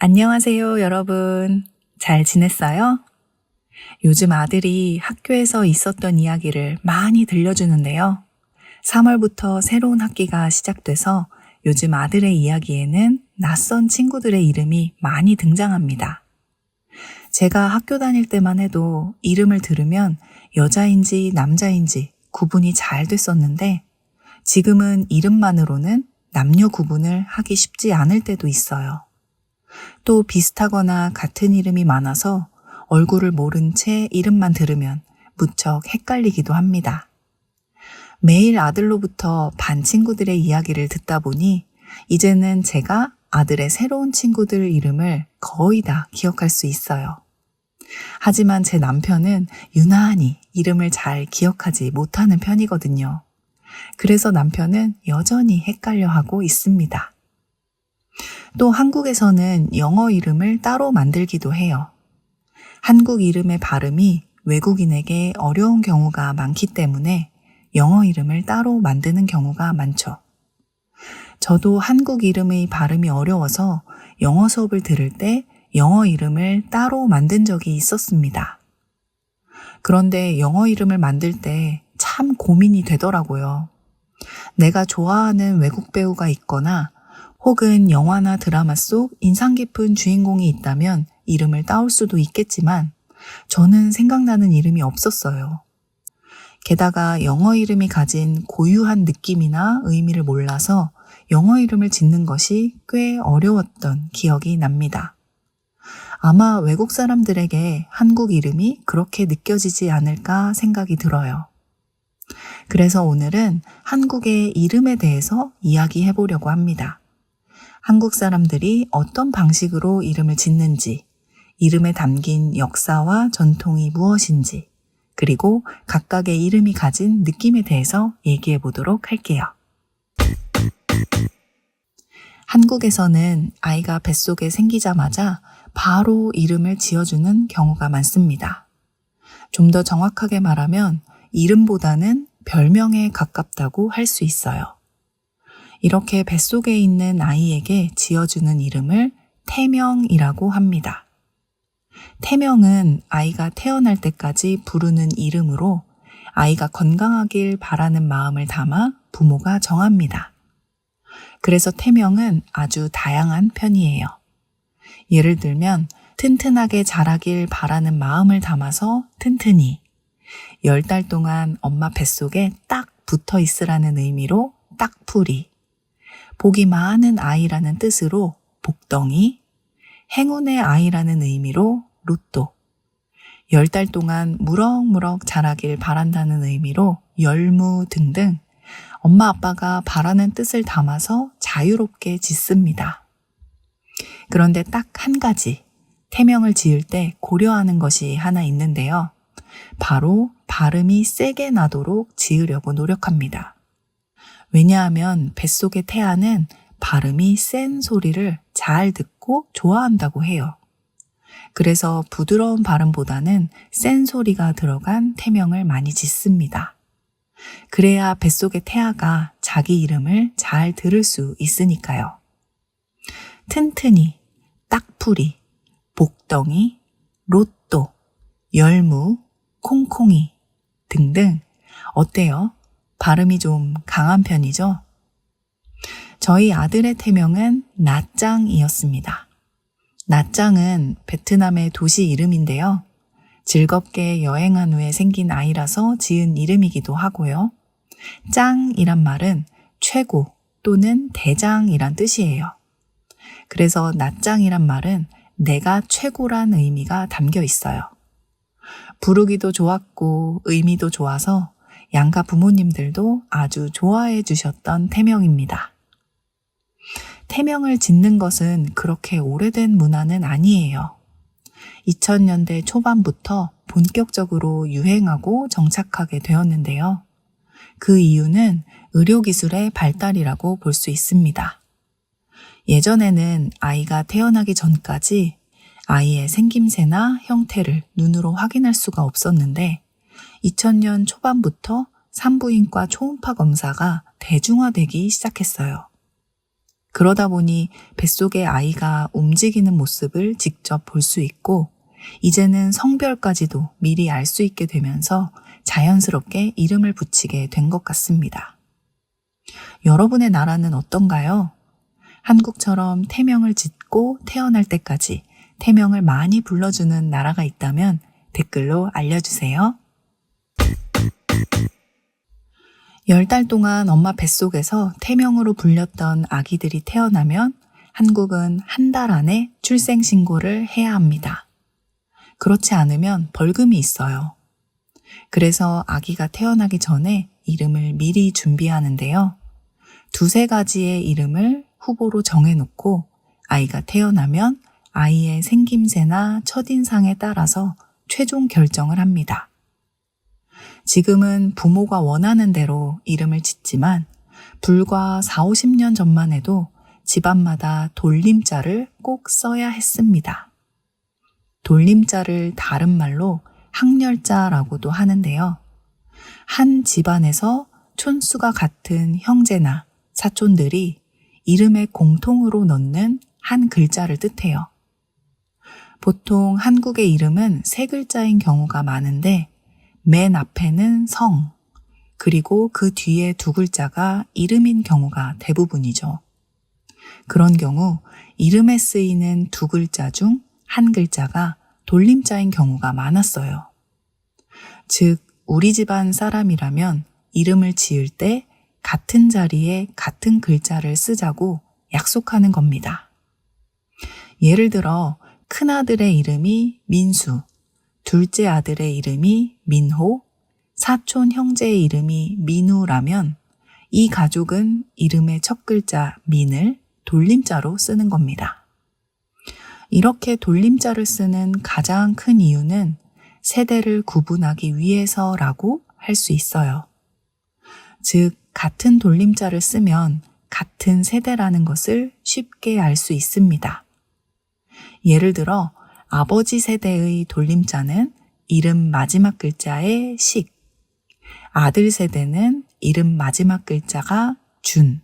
안녕하세요, 여러분. 잘 지냈어요? 요즘 아들이 학교에서 있었던 이야기를 많이 들려주는데요. 3월부터 새로운 학기가 시작돼서 요즘 아들의 이야기에는 낯선 친구들의 이름이 많이 등장합니다. 제가 학교 다닐 때만 해도 이름을 들으면 여자인지 남자인지 구분이 잘 됐었는데 지금은 이름만으로는 남녀 구분을 하기 쉽지 않을 때도 있어요. 또 비슷하거나 같은 이름이 많아서 얼굴을 모른 채 이름만 들으면 무척 헷갈리기도 합니다. 매일 아들로부터 반 친구들의 이야기를 듣다 보니 이제는 제가 아들의 새로운 친구들 이름을 거의 다 기억할 수 있어요. 하지만 제 남편은 유난히 이름을 잘 기억하지 못하는 편이거든요. 그래서 남편은 여전히 헷갈려하고 있습니다. 또 한국에서는 영어 이름을 따로 만들기도 해요. 한국 이름의 발음이 외국인에게 어려운 경우가 많기 때문에 영어 이름을 따로 만드는 경우가 많죠. 저도 한국 이름의 발음이 어려워서 영어 수업을 들을 때 영어 이름을 따로 만든 적이 있었습니다. 그런데 영어 이름을 만들 때 참 고민이 되더라고요. 내가 좋아하는 외국 배우가 있거나 혹은 영화나 드라마 속 인상 깊은 주인공이 있다면 이름을 따올 수도 있겠지만 저는 생각나는 이름이 없었어요. 게다가 영어 이름이 가진 고유한 느낌이나 의미를 몰라서 영어 이름을 짓는 것이 꽤 어려웠던 기억이 납니다. 아마 외국 사람들에게 한국 이름이 그렇게 느껴지지 않을까 생각이 들어요. 그래서 오늘은 한국의 이름에 대해서 이야기해 보려고 합니다. 한국 사람들이 어떤 방식으로 이름을 짓는지, 이름에 담긴 역사와 전통이 무엇인지, 그리고 각각의 이름이 가진 느낌에 대해서 얘기해 보도록 할게요. 한국에서는 아이가 뱃속에 생기자마자 바로 이름을 지어주는 경우가 많습니다. 좀 더 정확하게 말하면 이름보다는 별명에 가깝다고 할 수 있어요. 이렇게 뱃속에 있는 아이에게 지어주는 이름을 태명이라고 합니다. 태명은 아이가 태어날 때까지 부르는 이름으로 아이가 건강하길 바라는 마음을 담아 부모가 정합니다. 그래서 태명은 아주 다양한 편이에요. 예를 들면 튼튼하게 자라길 바라는 마음을 담아서 튼튼이, 10달 동안 엄마 뱃속에 딱 붙어 있으라는 의미로 딱풀이, 복이 많은 아이라는 뜻으로 복덩이, 행운의 아이라는 의미로 로또, 10달 동안 무럭무럭 자라길 바란다는 의미로 열무 등등 엄마 아빠가 바라는 뜻을 담아서 자유롭게 짓습니다. 그런데 딱 한 가지, 태명을 지을 때 고려하는 것이 하나 있는데요. 바로 발음이 세게 나도록 지으려고 노력합니다. 왜냐하면 뱃속의 태아는 발음이 센 소리를 잘 듣고 좋아한다고 해요. 그래서 부드러운 발음보다는 센 소리가 들어간 태명을 많이 짓습니다. 그래야 뱃속의 태아가 자기 이름을 잘 들을 수 있으니까요. 튼튼이, 딱풀이, 복덩이, 로또, 열무, 콩콩이 등등 어때요? 발음이 좀 강한 편이죠? 저희 아들의 태명은 나짱이었습니다. 나짱은 베트남의 도시 이름인데요. 즐겁게 여행한 후에 생긴 아이라서 지은 이름이기도 하고요. 짱이란 말은 최고 또는 대장이란 뜻이에요. 그래서 나짱이란 말은 내가 최고란 의미가 담겨 있어요. 부르기도 좋았고 의미도 좋아서 양가 부모님들도 아주 좋아해 주셨던 태명입니다. 태명을 짓는 것은 그렇게 오래된 문화는 아니에요. 2000년대 초반부터 본격적으로 유행하고 정착하게 되었는데요. 그 이유는 의료기술의 발달이라고 볼 수 있습니다. 예전에는 아이가 태어나기 전까지 아이의 생김새나 형태를 눈으로 확인할 수가 없었는데 2000년 초반부터 산부인과 초음파 검사가 대중화되기 시작했어요. 그러다 보니 뱃속의 아이가 움직이는 모습을 직접 볼 수 있고 이제는 성별까지도 미리 알 수 있게 되면서 자연스럽게 이름을 붙이게 된 것 같습니다. 여러분의 나라는 어떤가요? 한국처럼 태명을 짓고 태어날 때까지 태명을 많이 불러주는 나라가 있다면 댓글로 알려주세요. 10달 동안 엄마 뱃속에서 태명으로 불렸던 아기들이 태어나면 한국은 한 달 안에 출생신고를 해야 합니다. 그렇지 않으면 벌금이 있어요. 그래서 아기가 태어나기 전에 이름을 미리 준비하는데요. 두세 가지의 이름을 후보로 정해놓고 아이가 태어나면 아이의 생김새나 첫인상에 따라서 최종 결정을 합니다. 지금은 부모가 원하는 대로 이름을 짓지만 불과 4, 50년 전만 해도 집안마다 돌림자를 꼭 써야 했습니다. 돌림자를 다른 말로 학렬자라고도 하는데요. 한 집안에서 촌수가 같은 형제나 사촌들이 이름에 공통으로 넣는 한 글자를 뜻해요. 보통 한국의 이름은 세 글자인 경우가 많은데 맨 앞에는 성, 그리고 그 뒤에 두 글자가 이름인 경우가 대부분이죠. 그런 경우 이름에 쓰이는 두 글자 중 한 글자가 돌림자인 경우가 많았어요. 즉, 우리 집안 사람이라면 이름을 지을 때 같은 자리에 같은 글자를 쓰자고 약속하는 겁니다. 예를 들어 큰아들의 이름이 민수, 둘째 아들의 이름이 민호, 사촌 형제의 이름이 민우라면 이 가족은 이름의 첫 글자 민을 돌림자로 쓰는 겁니다. 이렇게 돌림자를 쓰는 가장 큰 이유는 세대를 구분하기 위해서라고 할 수 있어요. 즉, 같은 돌림자를 쓰면 같은 세대라는 것을 쉽게 알 수 있습니다. 예를 들어 아버지 세대의 돌림자는 이름 마지막 글자의 식, 아들 세대는 이름 마지막 글자가 준,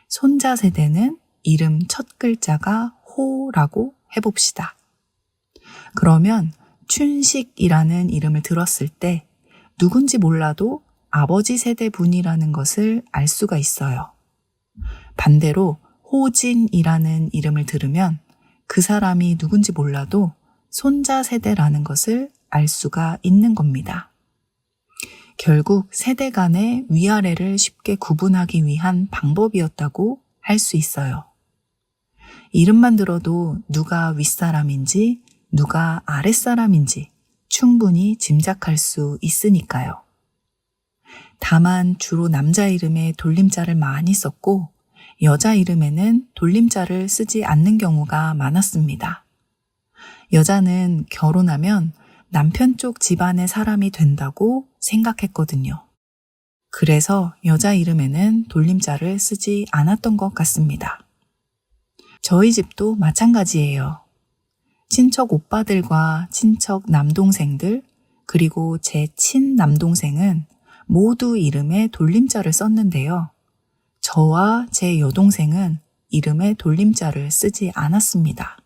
손자 세대는 이름 첫 글자가 호라고 해봅시다. 그러면 춘식이라는 이름을 들었을 때 누군지 몰라도 아버지 세대 분이라는 것을 알 수가 있어요. 반대로 호진이라는 이름을 들으면 그 사람이 누군지 몰라도 손자 세대라는 것을 알 수가 있는 겁니다. 결국 세대 간의 위아래를 쉽게 구분하기 위한 방법이었다고 할 수 있어요. 이름만 들어도 누가 윗사람인지 누가 아랫사람인지 충분히 짐작할 수 있으니까요. 다만 주로 남자 이름에 돌림자를 많이 썼고 여자 이름에는 돌림자를 쓰지 않는 경우가 많았습니다. 여자는 결혼하면 남편 쪽 집안의 사람이 된다고 생각했거든요. 그래서 여자 이름에는 돌림자를 쓰지 않았던 것 같습니다. 저희 집도 마찬가지예요. 친척 오빠들과 친척 남동생들, 그리고 제 친남동생은 모두 이름에 돌림자를 썼는데요. 저와 제 여동생은 이름에 돌림자를 쓰지 않았습니다.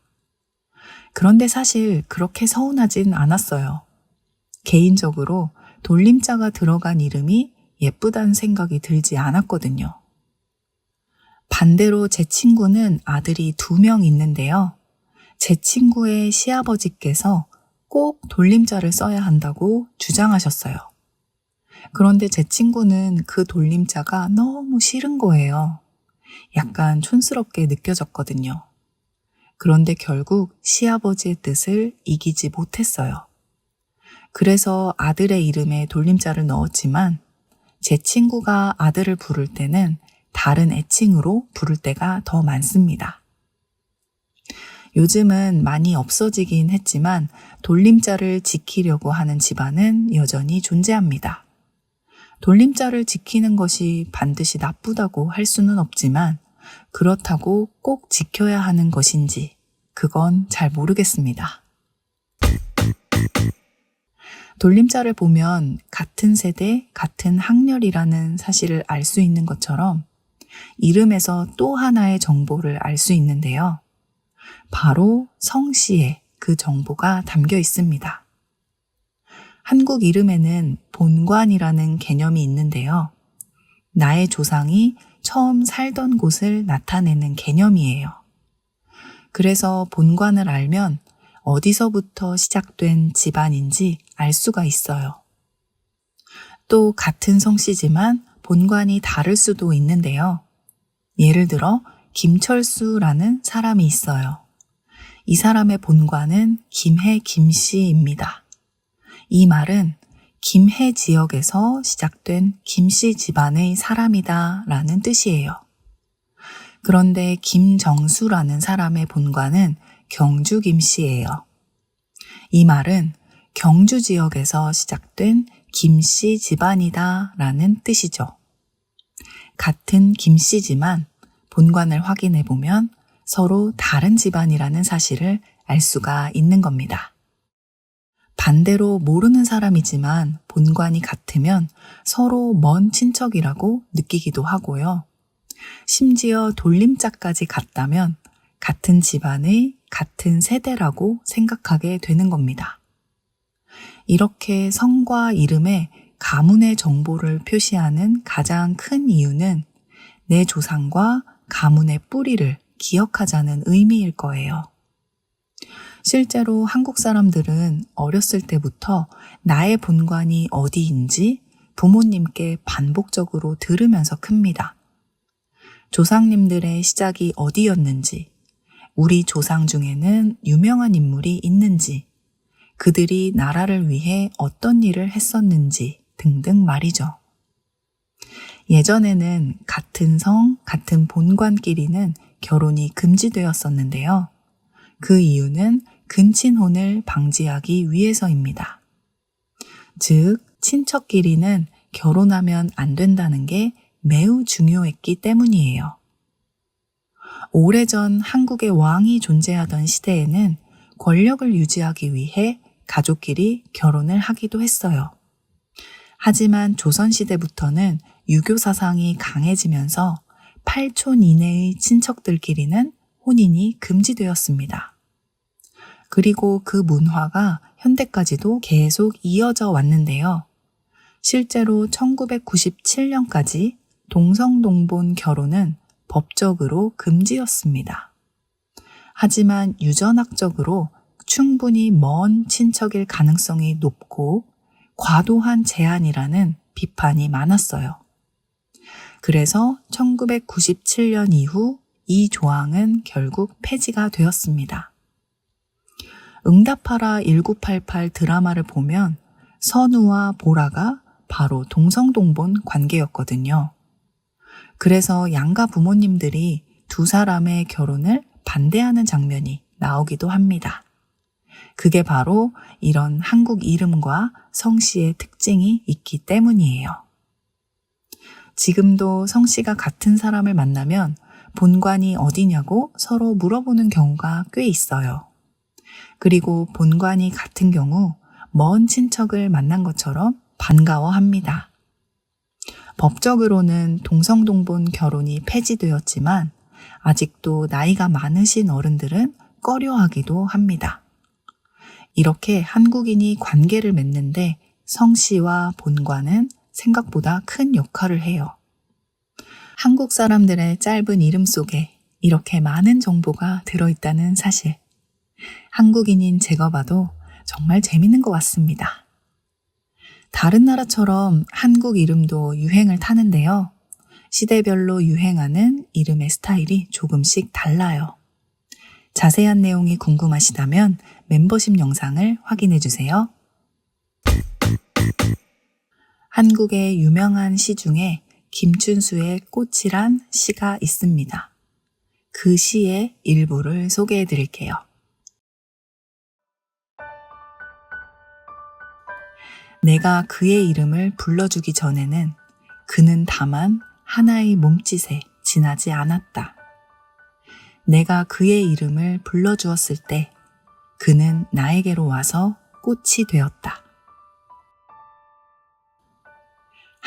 그런데 사실 그렇게 서운하진 않았어요. 개인적으로 돌림자가 들어간 이름이 예쁘다는 생각이 들지 않았거든요. 반대로 제 친구는 아들이 2명 있는데요. 제 친구의 시아버지께서 꼭 돌림자를 써야 한다고 주장하셨어요. 그런데 제 친구는 그 돌림자가 너무 싫은 거예요. 약간 촌스럽게 느껴졌거든요. 그런데 결국 시아버지의 뜻을 이기지 못했어요. 그래서 아들의 이름에 돌림자를 넣었지만 제 친구가 아들을 부를 때는 다른 애칭으로 부를 때가 더 많습니다. 요즘은 많이 없어지긴 했지만 돌림자를 지키려고 하는 집안은 여전히 존재합니다. 돌림자를 지키는 것이 반드시 나쁘다고 할 수는 없지만 그렇다고 꼭 지켜야 하는 것인지 그건 잘 모르겠습니다. 돌림자를 보면 같은 세대, 같은 학렬이라는 사실을 알 수 있는 것처럼 이름에서 또 하나의 정보를 알 수 있는데요. 바로 성씨에 그 정보가 담겨 있습니다. 한국 이름에는 본관이라는 개념이 있는데요. 나의 조상이 처음 살던 곳을 나타내는 개념이에요. 그래서 본관을 알면 어디서부터 시작된 집안인지 알 수가 있어요. 또 같은 성씨지만 본관이 다를 수도 있는데요. 예를 들어 김철수라는 사람이 있어요. 이 사람의 본관은 김해 김씨입니다. 이 말은 김해 지역에서 시작된 김씨 집안의 사람이다 라는 뜻이에요. 그런데 김정수라는 사람의 본관은 경주 김씨예요. 이 말은 경주 지역에서 시작된 김씨 집안이다 라는 뜻이죠. 같은 김씨지만 본관을 확인해 보면 서로 다른 집안이라는 사실을 알 수가 있는 겁니다. 반대로 모르는 사람이지만 본관이 같으면 서로 먼 친척이라고 느끼기도 하고요. 심지어 돌림자까지 같다면 같은 집안의 같은 세대라고 생각하게 되는 겁니다. 이렇게 성과 이름에 가문의 정보를 표시하는 가장 큰 이유는 내 조상과 가문의 뿌리를 기억하자는 의미일 거예요. 실제로 한국 사람들은 어렸을 때부터 나의 본관이 어디인지 부모님께 반복적으로 들으면서 큽니다. 조상님들의 시작이 어디였는지, 우리 조상 중에는 유명한 인물이 있는지, 그들이 나라를 위해 어떤 일을 했었는지 등등 말이죠. 예전에는 같은 성, 같은 본관끼리는 결혼이 금지되었었는데요. 그 이유는 근친혼을 방지하기 위해서입니다. 즉, 친척끼리는 결혼하면 안 된다는 게 매우 중요했기 때문이에요. 오래전 한국의 왕이 존재하던 시대에는 권력을 유지하기 위해 가족끼리 결혼을 하기도 했어요. 하지만 조선시대부터는 유교 사상이 강해지면서 8촌 이내의 친척들끼리는 혼인이 금지되었습니다. 그리고 그 문화가 현대까지도 계속 이어져 왔는데요. 실제로 1997년까지 동성동본 결혼은 법적으로 금지였습니다. 하지만 유전학적으로 충분히 먼 친척일 가능성이 높고 과도한 제한이라는 비판이 많았어요. 그래서 1997년 이후 이 조항은 결국 폐지가 되었습니다. 응답하라 1988 드라마를 보면 선우와 보라가 바로 동성동본 관계였거든요. 그래서 양가 부모님들이 두 사람의 결혼을 반대하는 장면이 나오기도 합니다. 그게 바로 이런 한국 이름과 성씨의 특징이 있기 때문이에요. 지금도 성씨가 같은 사람을 만나면 본관이 어디냐고 서로 물어보는 경우가 꽤 있어요. 그리고 본관이 같은 경우 먼 친척을 만난 것처럼 반가워합니다. 법적으로는 동성동본 결혼이 폐지되었지만 아직도 나이가 많으신 어른들은 꺼려하기도 합니다. 이렇게 한국인이 관계를 맺는데 성씨와 본관은 생각보다 큰 역할을 해요. 한국 사람들의 짧은 이름 속에 이렇게 많은 정보가 들어있다는 사실. 한국인인 제가 봐도 정말 재밌는 것 같습니다. 다른 나라처럼 한국 이름도 유행을 타는데요. 시대별로 유행하는 이름의 스타일이 조금씩 달라요. 자세한 내용이 궁금하시다면 멤버십 영상을 확인해 주세요. 한국의 유명한 시 중에 김춘수의 꽃이란 시가 있습니다. 그 시의 일부를 소개해 드릴게요. 내가 그의 이름을 불러주기 전에는 그는 다만 하나의 몸짓에 지나지 않았다. 내가 그의 이름을 불러주었을 때 그는 나에게로 와서 꽃이 되었다.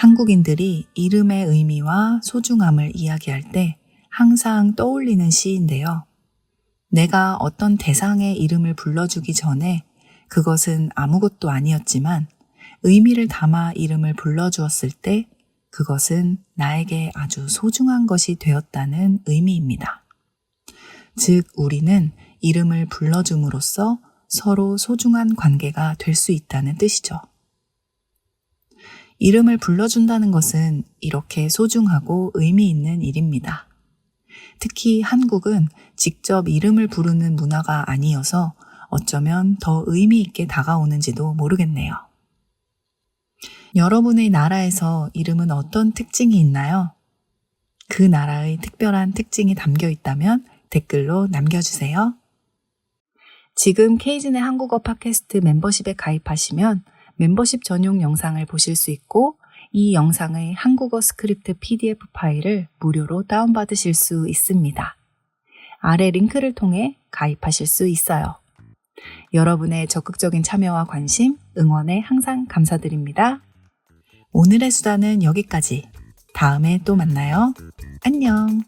한국인들이 이름의 의미와 소중함을 이야기할 때 항상 떠올리는 시인데요. 내가 어떤 대상의 이름을 불러주기 전에 그것은 아무것도 아니었지만 의미를 담아 이름을 불러주었을 때 그것은 나에게 아주 소중한 것이 되었다는 의미입니다. 즉, 우리는 이름을 불러줌으로써 서로 소중한 관계가 될 수 있다는 뜻이죠. 이름을 불러준다는 것은 이렇게 소중하고 의미 있는 일입니다. 특히 한국은 직접 이름을 부르는 문화가 아니어서 어쩌면 더 의미 있게 다가오는지도 모르겠네요. 여러분의 나라에서 이름은 어떤 특징이 있나요? 그 나라의 특별한 특징이 담겨 있다면 댓글로 남겨주세요. 지금 케이진의 한국어 팟캐스트 멤버십에 가입하시면 멤버십 전용 영상을 보실 수 있고 이 영상의 한국어 스크립트 PDF 파일을 무료로 다운받으실 수 있습니다. 아래 링크를 통해 가입하실 수 있어요. 여러분의 적극적인 참여와 관심, 응원에 항상 감사드립니다. 오늘의 수다는 여기까지. 다음에 또 만나요. 안녕.